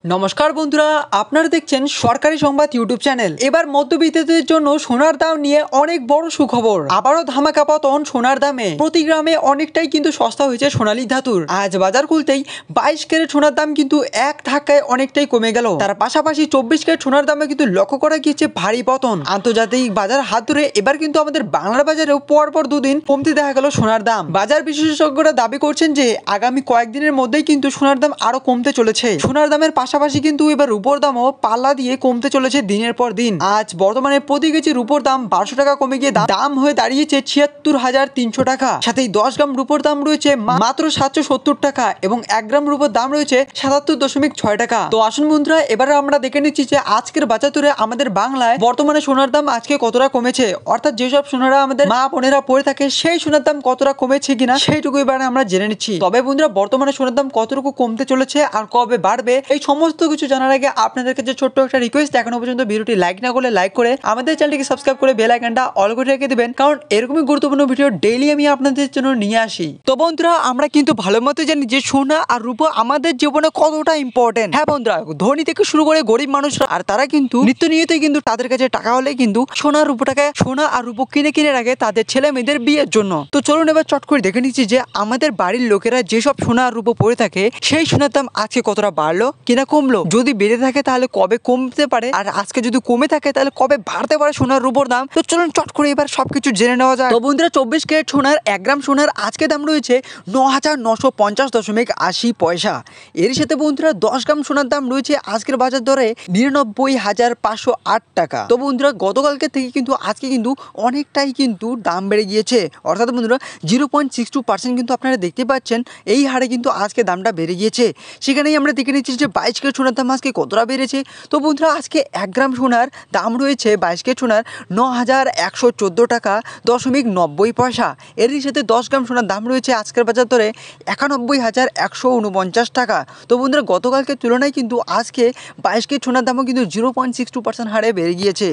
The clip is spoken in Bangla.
নমস্কার বন্ধুরা, আপনারা দেখছেন সরকারি সংবাদ ইউটিউব চ্যানেল। এবার মধ্যবিত্তদের জন্য সোনার দাম নিয়ে অনেক বড় সুখবর। আবারও ধামাকা পতন সোনার দামে। প্রতি গ্রামে অনেকটাই কিন্তু সস্তা হয়েছে সোনালী ধাতুর। আজ বাজার খুলতেই 22 ক্যারেট সোনার দাম কিন্তু এক ধাক্কায় অনেকটাই কমে গেল। তার পাশাপাশি 24 ক্যারেট সোনার দামে কিন্তু লক্ষ্য করা গিয়েছে ভারী পতন। আন্তর্জাতিক বাজার হাত ধরে এবার কিন্তু আমাদের বাংলার বাজারেও পরপর দুদিন কমতে দেখা গেল সোনার দাম। বাজার বিশেষজ্ঞরা দাবি করছেন যে আগামী কয়েকদিনের মধ্যেই কিন্তু সোনার দাম আরো কমতে চলেছে। সোনার দামের পাশাপাশি কিন্তু এবার রূপোর দামও পাল্লা দিয়ে কমতে চলেছে দিনের পর দিন। আজ বর্তমানে প্রতি কেজি রূপোর দাম 1200 টাকা কমে গিয়ে দাম হয়ে দাঁড়িয়েছে 76,300 টাকা। সাথেই 10 গ্রাম রূপোর দাম রয়েছে মাত্র 770 টাকা এবং 1 গ্রাম রূপোর দাম রয়েছে 77.6 টাকা। তো আসুন বন্ধুরা, এবারে আমরা দেখে নিচ্ছি যে আজকের বাজার দরে আমাদের বাংলায় বর্তমানে সোনার দাম আজকে কতটা কমেছে, অর্থাৎ যেসব সোনারা আমাদের মা বোনেরা পরে থাকে সেই সোনার দাম কতটা কমেছে কিনা সেইটুকু এবারে আমরা জেনে নিচ্ছি। তবে বন্ধুরা, বর্তমানে সোনার দাম কতটুকু কমতে চলেছে আর কবে বাড়বে এই সমস্ত কিছু জানার আগে আপনাদের কাছে ছোট্ট একটা রিকোয়েস্ট, এখনো পর্যন্ত ভিডিওটি লাইক না করলে লাইক করে আমাদের চ্যানেলটিকে সাবস্ক্রাইব করে বেল আইকনটা অল করে রেখে দিবেন, কারণ এরকমই গুরুত্বপূর্ণ ভিডিও ডেইলি আমি আপনাদের জন্য নিয়ে আসি। তো বন্ধুরা, আমরা কিন্তু ভালো মতো জানি যে সোনা আর রূপো আমাদের জীবনে কতটা ইম্পর্টেন্ট। হ্যাঁ বন্ধুরা, ধনী থেকে শুরু করে গরিব মানুষরা আর তারা কিন্তু নিত্য নিয়তই কিন্তু তাদের কাছে টাকা হলে কিন্তু সোনা আর রূপো কিনে রাখে তাদের ছেলে মেয়েদের বিয়ের জন্য। তো চলুন এবার চট করে দেখে নিচ্ছি যে আমাদের বাড়ির লোকেরা যেসব সোনা আর রূপো পরে থাকে সেই সোনার দাম আজকে কতটা বাড়লো কিনা কমলো, যদি বেড়ে থাকে তাহলে কবে কমতে পারে, আর আজকে যদি কমে থাকে তাহলে কবে বাড়তে পারে সোনার রূপোর দাম। তো চলুন চট করে এবার সবকিছু জেনে নেওয়া যায়। তো বন্ধুরা, 24 ক্যারেট সোনার 1 গ্রাম সোনার আজকে দাম রয়েছে 9,950.80 পয়সা। এর সাথে বন্ধুরা 10 গ্রাম সোনার দাম রয়েছে আজকের বাজার দরে 99,508 টাকা। তো বন্ধুরা, গতকালকে থেকে কিন্তু আজকে কিন্তু অনেকটাই কিন্তু দাম বেড়ে গিয়েছে, অর্থাৎ বন্ধুরা 0.62% কিন্তু আপনারা দেখতে পাচ্ছেন এই হারে কিন্তু আজকে দামটা বেড়ে গিয়েছে। সেখানেই আমরা দেখে নিচ্ছি যে 22 ক্যারেট সোনার দাম আজকে কতটা বেড়েছে। তো বন্ধুরা, আজকে 1 গ্রাম সোনার দাম রয়েছে 22 ক্যারেট সোনার 9,114 টাকা 90 পয়সা। এরই সাথে 10 গ্রাম সোনার দাম রয়েছে আজকের বাজার দরে 91,149 টাকা। তো বন্ধুরা, গতকালকে তুলনায় কিন্তু আজকে 22 ক্যারেট সোনার দামও কিন্তু 0.62% হারে বেড়ে গিয়েছে।